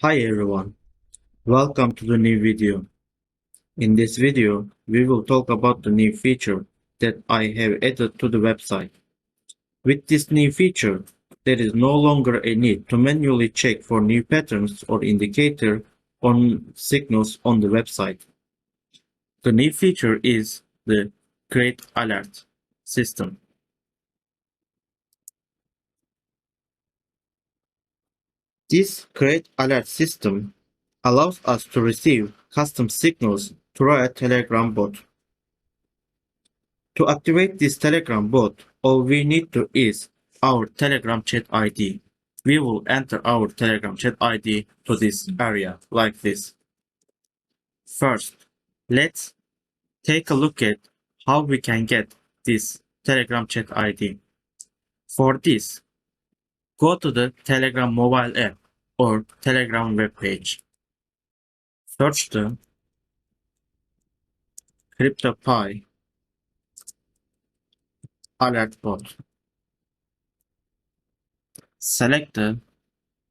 Hi everyone, welcome to the new video. In this video, we will talk about the new feature that I have added to the website. With this new feature, there is no longer a need to manually check for new patterns or indicator on signals on the website. The new feature is the Create Alert system. This Create Alert system allows us to receive custom signals through a Telegram bot. To activate this Telegram bot, all we need to is our Telegram chat ID. We will enter our Telegram chat ID to this area like this. First, let's take a look at how we can get this Telegram chat ID. For this, go to the Telegram mobile app or Telegram web page. Search the CryptoPie alert bot. Select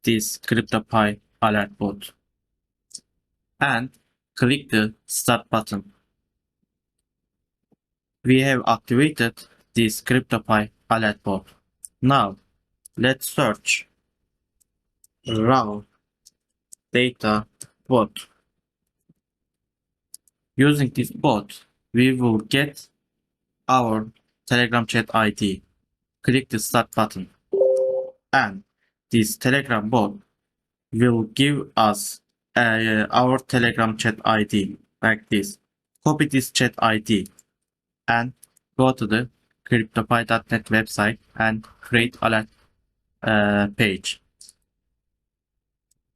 this CryptoPie alert bot and click the Start button. We have activated this CryptoPie alert bot. Now, let's search raw data bot. Using this bot, we will get our Telegram chat ID. Click the Start button, and this Telegram bot will give us our Telegram chat ID like this. Copy this chat ID and go to the CryptoPie.net website and create alert page.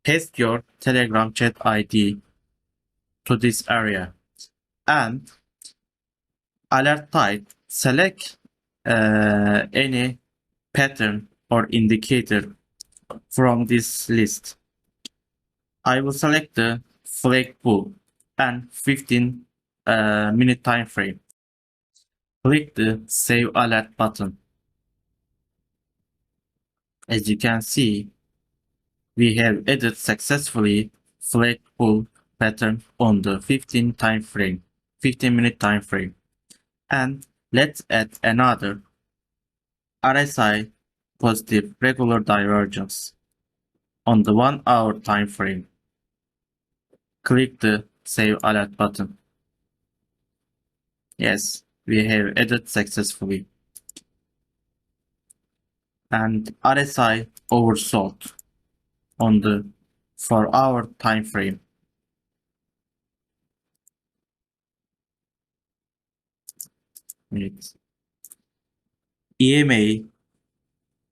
Paste your Telegram chat ID to this area and alert type. Select any pattern or indicator from this list. I will select the flag pull and 15-minute time frame. Click the Save Alert button. As you can see, we have added successfully flag pull pattern on the 15-minute time frame. And let's add another RSI positive regular divergence on the 1 hour time frame. Click the Save Alert button. Yes, we have added successfully. And RSI oversold on the 4 hour time frame. EMA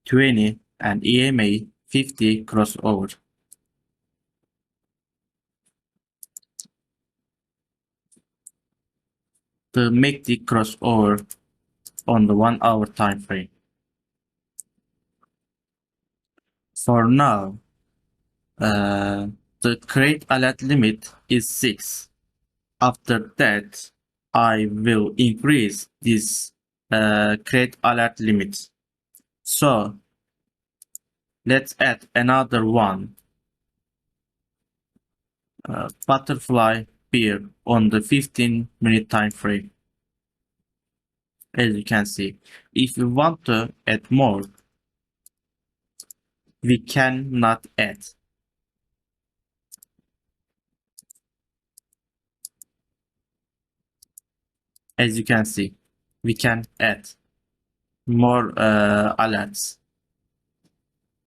20 and EMA 50 crossover. To make the crossover on the 1 hour time frame. For now, the create alert limit is 6. After that, I will increase this create alert limit. So let's add another one. Butterfly bear on the 15-minute time frame. As you can see, if you want to add more, we cannot add. As you can see, we can add more alerts.